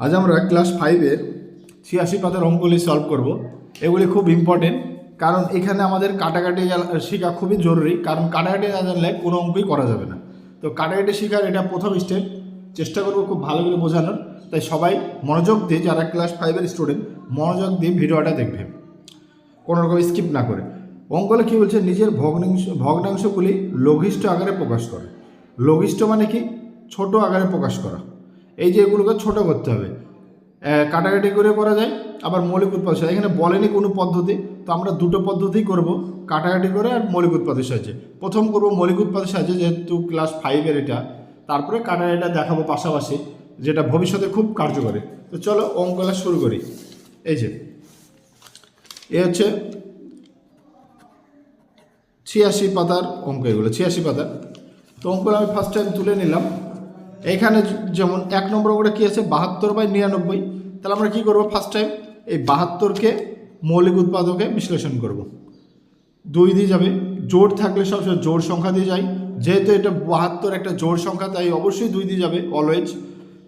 আজ আমরা ক্লাস 5-এর 86 পাতার অঙ্কগুলি সলভ করব। এগুলি খুব ইম্পর্টেন্ট, কারণ এখানে আমাদের কাটাকাটি শেখা খুবই জরুরি, কারণ কাটাকাটি না জানলে কোনো অঙ্কই করা যাবে না। তো কাটাকাটি শেখার এটা প্রথম স্টেপ, চেষ্টা করব খুব ভালো করে বোঝানোর। তাই সবাই মনোযোগ দিয়ে, যারা ক্লাস 5-এর স্টুডেন্ট, মনোযোগ দিয়ে ভিডিওটা দেখবে, কোনো রকম স্কিপ না করে। অঙ্কলে কী বলছে, নিজের ভগ্নাংশগুলি লঘিষ্ঠ আকারে প্রকাশ করে। লঘিষ্ঠ মানে কি? ছোট আকারে প্রকাশ করা। এই যে এগুলোকে ছোট করতে হবে, কাটাকাটি করে করা যায়, আবার মৌলিক উৎপাদ সাহায্যে। এখানে বলেনি কোনো পদ্ধতি, তো আমরা দুটো পদ্ধতিই করব, কাটাকাটি করে আর মৌলিক উৎপাদের সাহায্যে। প্রথম করব মৌলিক উৎপাদের সাহায্যে, যেহেতু ক্লাস 5-এর এটা। তারপরে কাটাকাটিটা দেখাবো পাশাপাশি, যেটা ভবিষ্যতে খুব কার্যকরী। তো চলো অঙ্কগুলো শুরু করি। এই যে এ হচ্ছে 86 পাতার অঙ্ক, এগুলো 86 পাতার। তো অঙ্কগুলো আমি ফার্স্ট টাইম তুলে নিলাম। এখানে যেমন 1 নম্বর করে কী আছে, 72/99। তাহলে আমরা কী করবো, ফার্স্ট টাইম এই 72কে মৌলিক উৎপাদকে বিশ্লেষণ করব। 2 দিয়ে যাবে, জোড় থাকলে সবসময় জোড় সংখ্যা দিয়ে যায়। যেহেতু এটা 72 একটা জোড় সংখ্যা, তাই অবশ্যই 2 দিয়ে যাবে অলওয়েজ।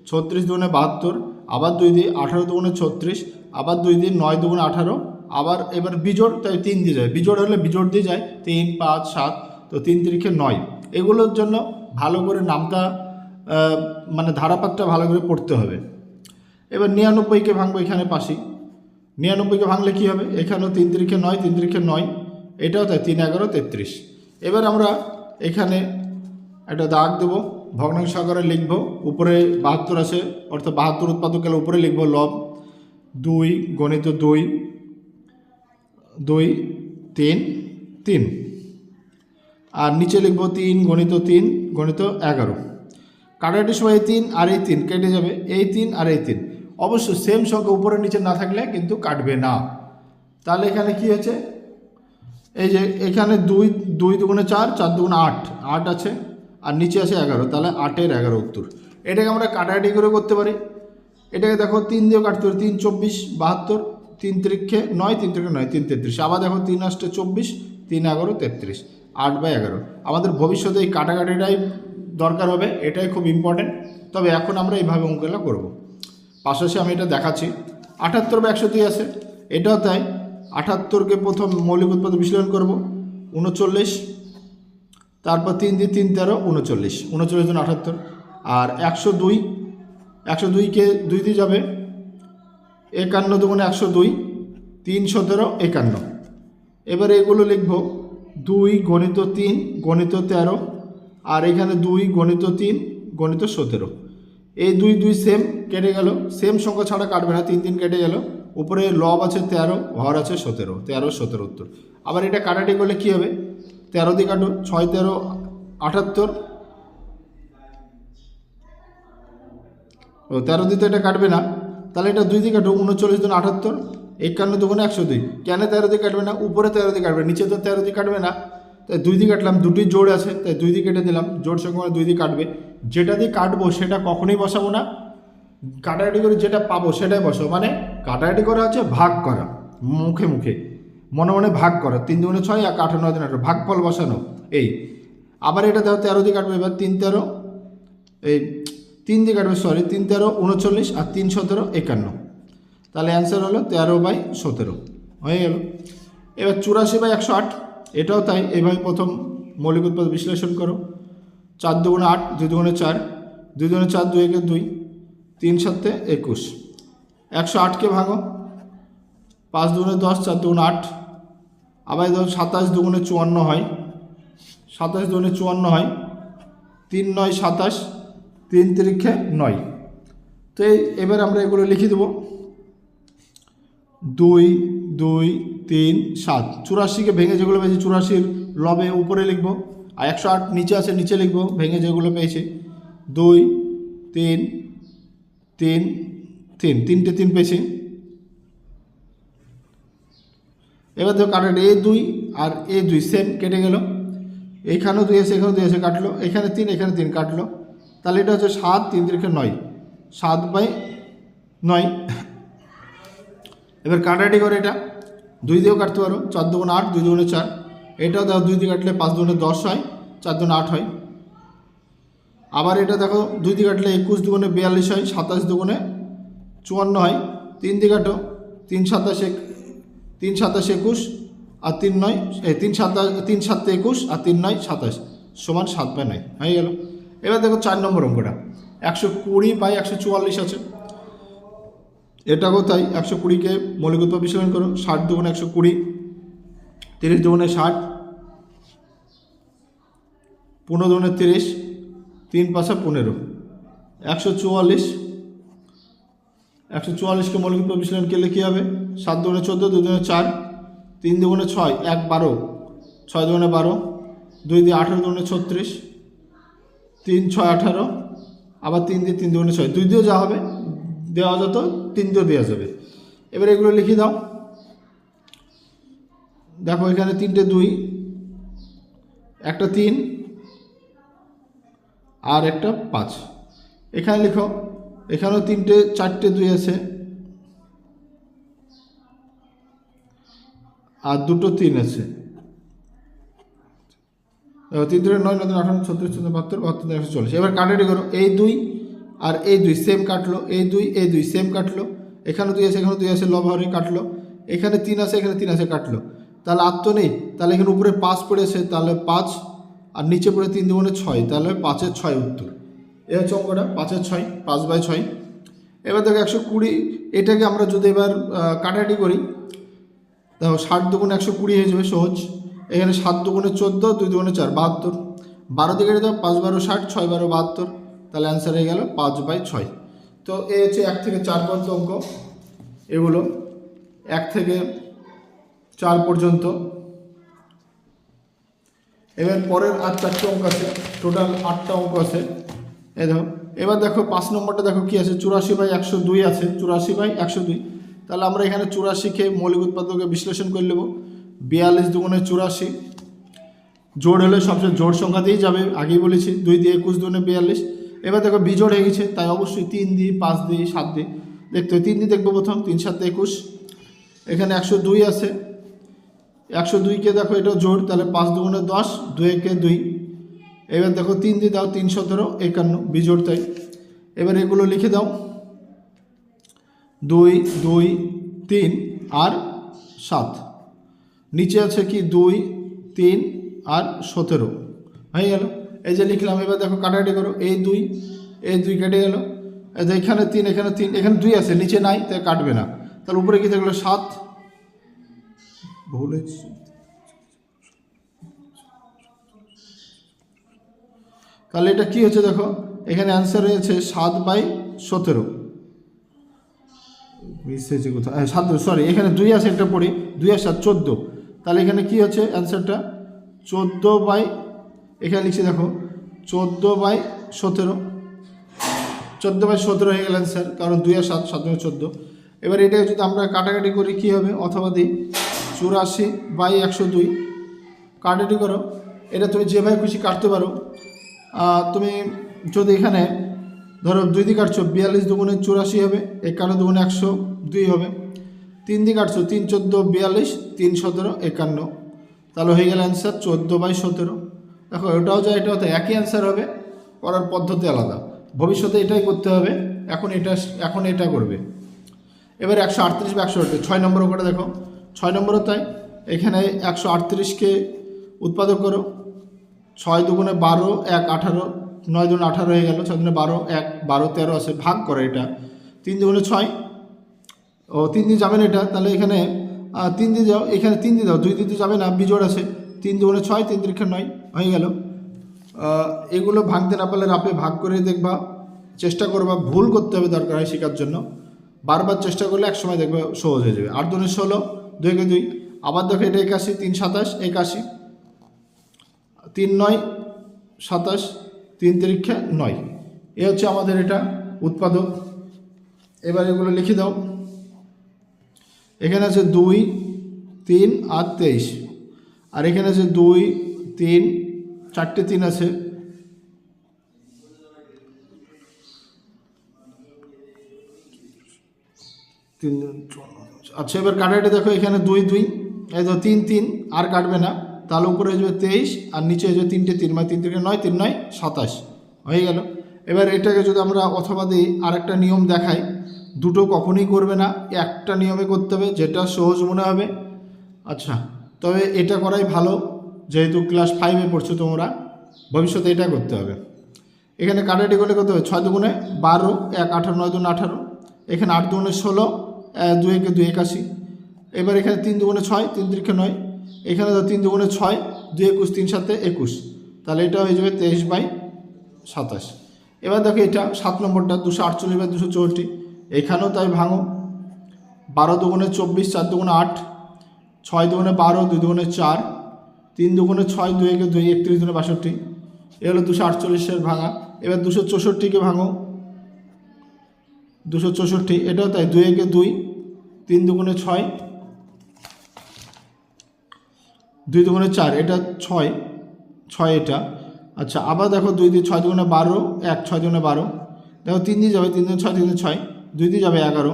36 দুগুণে 72, আবার 2 দিয়ে 18 দুগুণে 36, আবার 2 দিয়ে 9 দুগুণে 18, আবার এবার বিজোড়, তাই 3 দিয়ে যায়। বিজোড় হলে বিজোড় দিয়ে যায়, 3, 5, 7, তো 3 3 9। এগুলোর জন্য ভালো করে নামটা মানে ধারাপাতটা ভালো করে পড়তে হবে। এবার 99কে ভাঙবো, এখানে পাশি 99কে ভাঙলে কী হবে, এখানেও 3 3 9, 3 3 9, এটাও তাই 3 11 33। এবার আমরা এখানে একটা দাগ দেবো, ভগ্নাংশ আকারে লিখব। উপরে 72 আছে, অর্থাৎ 72 উৎপাদক গেলে উপরে লিখব লব 2 গণিত 2 2 3 3, আর নিচে লিখব 3 গণিত 3 গণিত 11। কাটাকাটির সময় এই 3 আর এই 3 কেটে যাবে, এই 3 আর এই 3। অবশ্য সেম সংখ্যা উপরে নিচে না থাকলে কিন্তু কাটবে না। তাহলে এখানে কি আছে, এই যে এখানে 2 2 দুগুণে 4, 4 দুগুণে 8, 8 আছে, আর নিচে আছে 11, তাহলে 8-এর 11 উত্তর। এটাকে আমরা কাটাকাটি করে করতে পারি। এটাকে দেখো 3 দিয়েও কাটতে পারি, 3 24 72, 3 3 9, 3 3 9, 3 33। আবার দেখো 3 8 24, 3 11 33, 8/11। আমাদের ভবিষ্যতে এই কাটাকাটিটাই দরকার হবে, এটাই খুব ইম্পর্টেন্ট। তবে এখন আমরা এইভাবে অঙ্কগুলো করব। পাশাপাশি আমি এটা দেখাচ্ছি। 78/102 আছে, এটাও তাই। 78কে প্রথম মৌলিক উৎপাদ বিশ্লেষণ করব, 39, তারপর 3 দিয়ে 3 13 39, 39 জন 78। আর 102কে 2 দিয়ে যাবে, 51 দুগুণে 102, 3 17 51। এবারে এগুলো লিখব 2 গণিত 3 গণিত 13, আর এখানে 2 গণিত 3 গণিত 17। এই 2 2 সেম কেটে গেল, সেম সংখ্যা ছাড়া কাটবে না, 3 3 কেটে গেল। উপরে লব আছে 13, হর আছে 17, 13 17 উত্তর। আবার এটা কাটাটি করলে কী হবে, 13 দিয়ে কাটো, 6 13 78, ও 13 দিয়ে তো এটা কাটবে না, তাহলে এটা 2 দিয়ে কাটো, 39 জন 78, 51 দুগুণে 102। কেন 13 দিয়ে কাটবে না, উপরে 13 দিয়ে কাটবে, নিচে তো 13 দিয়ে কাটবে না, তাই 2 দিয়ে কাটলাম। দুটি জোড় আছে, তাই 2 দিয়ে কেটে দিলাম, জোড় সংখ্যা 2 দিয়ে কাটবে। যেটা দিয়ে কাটবো সেটা কখনোই বসাবো না, কাটাকাটি করে যেটা পাবো সেটাই বসাবো। মানে কাটাকাটি করা হচ্ছে ভাগ করা, মুখে মুখে মনে মনে ভাগ করা। 3 দুগুণে 6, আর 8 9 দিন 18, ভাগফল বসানো। এই আবার এটা দেখো 13 দিয়ে কাটবে, এবার 3 13, এই 3 দিয়ে কাটবে, সরি 3 13 39, আর 3 17 51। তাহলে অ্যান্সার হলো 13/17 হয়ে গেল। এবার 84/108, এটাও তাই। এইভাবে প্রথম মৌলিক উৎপাদ বিশ্লেষণ করো। 4 দুগুণে 8, 2 দুগুণে 4, 2 দুগুণে 4, 2 একে 2, 3 7 21। 108কে ভাঙো, 5 দুগুণে 10, 4 দুগুণে 8, আবার ধরো 27 দুগুণে 54 হয়, 27 দুগুণে 54 হয়, 3 9 27, 3 3 9। তো এবার আমরা এগুলো লিখে দেবো, 2 2 3 7। 84কে ভেঙে যেগুলো পেয়েছি, 84-র লবে উপরে লিখবো, আর 108 নিচে আছে, নিচে লিখবো ভেঙে যেগুলো পেয়েছে। 2 3 3 3, 3টে 3 পেয়েছি। এবার দেখো কাটাটা A2 আর A2 সেম কেটে গেল, এখানেও 2 আছে, এখানেও 2 আছে, কাটলো। এখানে 3, এখানে 3 কাটলো। তাহলে এটা হচ্ছে 7 3 3 9, 7/9। এবার কাটাকাটি করে এটা 2 দিয়েও কাটতে পারো, 4 দুগুণে 8, 2 দুগুণে 4। এটাও দেখো 2 দিয়ে কাটলে 5 দুগুণে 10 হয়, 4 দুগুণে 8 হয়। আবার এটা দেখো 2 দিয়ে কাটলে 21 দুগুণে 42 হয়, 27 দুগুণে 54 হয়, 3 দিয়ে কাটো, 3 সাতাশ 21 আর 3 9 3 7 21 আর 3 9 27 সমান 7/9 হয়ে গেল। এবার দেখো 4 নম্বর অঙ্কটা 120/144 আছে, এটাও তাই। 120কে মৌলিক উৎপাদক বিশ্লেষণ করো, 60 দুগুণে 120, 30 দুগুণে 60, 15 দুগুণে 30, 3 5 15, 144কে মৌলিক উৎপাদক বিশ্লেষণ করলে কী হবে? 7 দুগুণে 14, 2 দুগুণে 4, 3 দুগুণে 6, 1 12, 6 দুগুণে 12, 2 দিয়ে 18 দুগুণে 36, 3 6 18, আবার 3 দিয়ে 3 দুগুণে 6, 2 দিয়েও যা হবে দেওয়া যেত, 3 দিয়েও দেওয়া যাবে। এবার এগুলো লিখে দাও। দেখো এখানে 3টে 2, একটা 3 আর একটা 5। এখানে লিখো, এখানেও 4টে 2 আছে আর 2টো 3 আছে। 3 3 9 9 18 36 72 72 140। এবার কাটাকাটি করো, এই 2 আর এই 2 সেম কাটলো, এই 2 সেম কাটলো, এখানে 2 আছে এখানে 2 আছে, লব হরে কাটলো, এখানে 3 আছে এখানে 3 আছে, কাটলো। তাহলে আর তো নেই, তাহলে এখানে উপরে 5 পড়েছে, তাহলে 5 আর নিচে পড়ে 3 দুগুণে 6, তাহলে 5-এর 6 উত্তর। এই হচ্ছে অঙ্কটা 5-এর 6, 5/6। এবার দেখো 120, এটাকে আমরা যদি এবার কাটাকাটি করি, দেখো 60 দুগুণে 120 হয়ে যাবে সহজ। এখানে 7 দুগুণে 14, 2 দুগুণে 4 72, 12 দিকে দাও, 5 12 60, 6 12 72, তাহলে অ্যান্সার হয়ে গেল 5/6। তো এই হচ্ছে 1 থেকে 4 পর্যন্ত অঙ্ক, এগুলো 1 থেকে 4 পর্যন্ত। এবার পরের আর 4টে অঙ্ক আছে, টোটাল 8টা অঙ্ক আছে। এই দেখো, এবার দেখো 5 নম্বরটা দেখো কি আছে, 84/102 আছে, 84/102। তাহলে আমরা এখানে 84কে মৌলিক উৎপাদকে বিশ্লেষণ করে নেব। 42 দুগুণে 84, জোড় হলে সবচেয়ে জোড় সংখ্যা দিয়েই যাবে, আগেই বলেছি। 2 দিয়ে 21 দুগুণে 42। এবার দেখো বিজোড় হয়ে গেছে, তাই অবশ্যই 3 দিই, 5 দিই, 7 দিই। দেখতে 3 দিয়ে দেখবো প্রথম, 3 7 21। এখানে 102 আছে, 102কে দেখো এটা জোড়, তাহলে 5 দুগুণে 10, 2 একে 2। এবার দেখো 3 দিয়ে দাও, 3 17 51, বিজোড় তাই। এবার এগুলো লিখে দাও, 2 2 3 আর 7, নিচে আছে কি 2 3 আর 17 হয়ে গেল। এই যে লিখলাম। এবার দেখো কাটাকাটি করো, এই 2 কেটে গেল, এখানে 3 এখানে 3, এখানে 2 আছে নিচে নাই, তাই কাটবে না। তাহলে উপরে কি থাকলো 7, ভুল। তাহলে এটা কি হচ্ছে দেখো, এখানে অ্যান্সার হয়েছে 7/17। মিস হয়েছে কোথাও, 7 সরি, এখানে 2 আছে একটা পড়ি, 2 আর 7 14। তাহলে এখানে কি হচ্ছে অ্যান্সারটা 14 এখানে লিখছি দেখো 14/17, 14/17 হয়ে গেল অ্যান্সার, কারণ 2 আর 7 7 14। এবার এটাকে যদি আমরা কাটাকাটি করি কী হবে, অথবা দিই 84/102, কাটাকাটি করো। এটা তুমি যেভাবে খুশি কাটতে পারো। তুমি যদি এখানে ধরো 2 দিয়ে কাটছো, 42 দুগুণে 84 হবে, 51 দুগুণে 102 হবে। 3 দিয়ে কাটছো, 3 14 42, 3 17 51, তাহলে হয়ে গেল অ্যান্সার 14/17। দেখো ওটাও যায় এটাও তো একই অ্যান্সার হবে, করার পদ্ধতি আলাদা। ভবিষ্যতে এটাই করতে হবে, এখন এটা করবে। এবার 138/108, 6 নম্বর করে দেখো, 6 নম্বরও তাই। এখানে 138কে উৎপাদক করো, 6 দুগুণে 12, 1 18, 9 দুগুণে 18 হয়ে গেল, 6 দুগুণে 12, 1 12 13 আছে, ভাগ করে এটা 3 দুগুণে 6, ও 3 দিয়ে যাবে না এটা, তাহলে এখানে 3 দিয়ে যাও, এখানে 3 দিয়ে দাও, 2 দিতে যাবে না, বিজোড় আছে। 3 দুগুণে 6, 3 3 9 হয়ে গেল। এগুলো ভাঙতে না পারলে রাপে ভাগ করে দেখবা, চেষ্টা করবা, ভুল করতে হবে দরকার হয় শেখার জন্য। বারবার চেষ্টা করলে এক সময় দেখবে সহজ হয়ে যাবে। 8 দুগুণে 16, 2 একে 2, আবার দেখো এটা 81, 3 27 81, 3 9 27, 3 3 9। এ হচ্ছে আমাদের এটা উৎপাদক। এবার এগুলো লিখে দাও। এখানে আছে 2 3 আর 23, আর এখানে আছে 2 3, 4টে 3 আছে, আচ্ছা। এবার কাটাটা দেখো, এখানে 2 2, এই তো 3 3 আর কাটবে না, তাহলে উপরে হয়ে যাবে 23 আর নিচে হয়ে যাবে 3টে 3, মানে 3 3 9, 3 9 27 হয়ে গেল। এবার এটাকে যদি আমরা অথবা দিই, আরেকটা নিয়ম দেখাই, দুটো কখনোই করবে না, একটা নিয়মে করতে হবে, যেটা সহজ মনে হবে। আচ্ছা, তবে এটা করাই ভালো, যেহেতু ক্লাস 5-এ পড়ছো তোমরা, ভবিষ্যতে এটা করতে হবে। এখানে কাটাকাটি করলে কত হবে? 6 দুগুণে 12, 1 18, 9 দুগুণে 18, এখানে 8 দুগুণে 16, 2 একে 2 81। এবার এখানে 3 দুগুণে 6, 3 তিরিখে 9, এখানে 3 দুগুণে 6, 2 21, 3 7 21, তাহলে এটা হয়ে যাবে 23/27। এবার দেখো এটা 7 নম্বরটা 248/264, এখানেও তাই ভাঙো। 12 দুগুণে 24, 4 দুগুণে 8, 6 দুগুণে 12, 2 দুগুণে 4, 3 দুগুণে 6, 2 একে 2, 31 দুগুণে 62, এ হলো 248-এর ভাঙা। এবার 264কে ভাঙো, 264, এটাও তাই, 2 একে 2, 3 দুগুণে 6, 2 দুগুণে 4, এটা 6 এটা। আচ্ছা, আবার দেখো 2 দিয়ে 6 দুগুণে 12, 1 6 দুগুণে 12, দেখো 3 দিয়ে যাবে, 3 দুগুণে 6, 3 দুগুণে 6, 2 দিয়ে যাবে 11।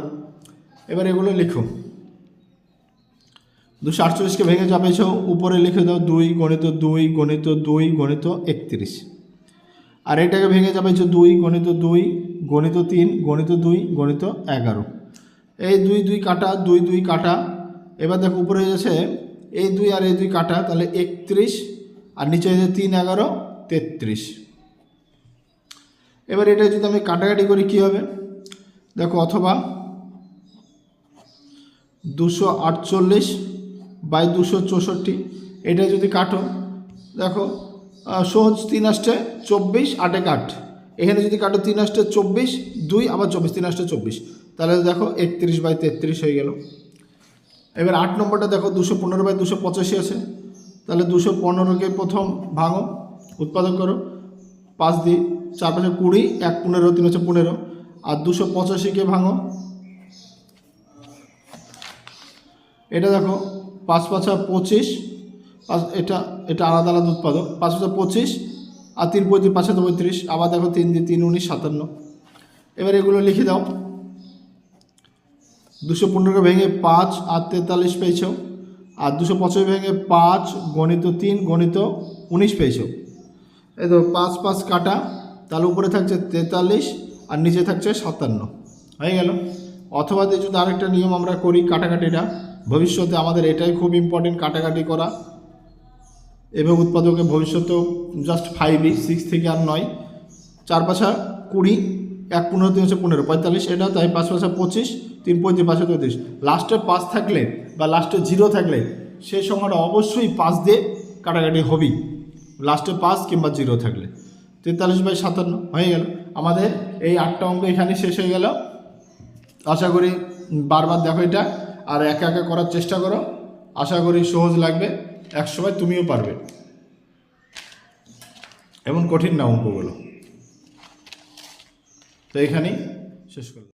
এবার এগুলো লিখো। 248কে ভেঙে চাপেছ, উপরে লিখে দাও 2 গণিত 2 গণিত 2 গণিত 31, আর এটাকে ভেঙে চাপেছ 2 গণিত 2 গণিত 3 গণিত 2 গণিত 11। এই 2 2 কাটা, 2 2 কাটা। এবার দেখো উপরে হয়ে যাচ্ছে এই 2 আর এই 2 কাটা, তাহলে 31, আর নিচে হয়ে যাচ্ছে 3 11 33। এবার এটা যদি আমি কাটাকাটি করি কী হবে দেখো, অথবা 248/264, এটা যদি কাটো, দেখো সহজ, 3 8 24, 8 8, এখানে যদি কাটো 3 8 24, 2 আবার 24, 3 8 24, তাহলে দেখো 31/33 হয়ে গেল। এবার 8 নম্বরটা দেখো 215/285 আছে, তাহলে 215কে প্রথম ভাঙো, উৎপাদন করো, 5 দিয়ে 4 5 20, 1 15, 3 হচ্ছে 15, আর 285কে ভাঙো, এটা দেখো 5 5 25, এটা এটা আলাদা আলাদা উৎপাদক, 5 5 25, আর 3 35, 5 35, আবার দেখো 3 দিয়ে 3 19 57। এবার এগুলো লিখে দাও। 215কে ভেঙে 5 আর 43 পেয়েছ, আর 285 ভেঙে 5 গণিত 3 গণিত 19 পেয়েছ। এই তো 5 5 কাটা, তাহলে উপরে থাকছে 43 আর নিচে থাকছে 57, হয়ে গেল। অথবা যদি আরেকটা নিয়ম আমরা করি কাটাকাটিটা, ভবিষ্যতে আমাদের এটাই খুব ইম্পর্টেন্ট, কাটাকাটি করা, এবং উৎপাদকে ভবিষ্যতেও জাস্ট 5ই, 6 থেকে আর নয়। 4 5 20, 1 15, 3 হচ্ছে 15, 45, এটা তাই 5 5 25, 3 35, 5 34, লাস্টে 5 থাকলে বা লাস্টে 0 থাকলে সেই সংখ্যাটা অবশ্যই 5 দিয়ে কাটাকাটি হবেই, লাস্টে 5 কিংবা 0 থাকলে। 43/57 হয়ে গেল। আমাদের এই 8টা অঙ্ক এখানে শেষ হয়ে গেল। আশা করি বারবার দেখো এটা, আর একা একা করার চেষ্টা করো, আশা করি সহজ লাগবে, একসময় তুমিও পারবে, এমন কঠিন না অঙ্কগুলো। তো এখানেই শেষ করলাম।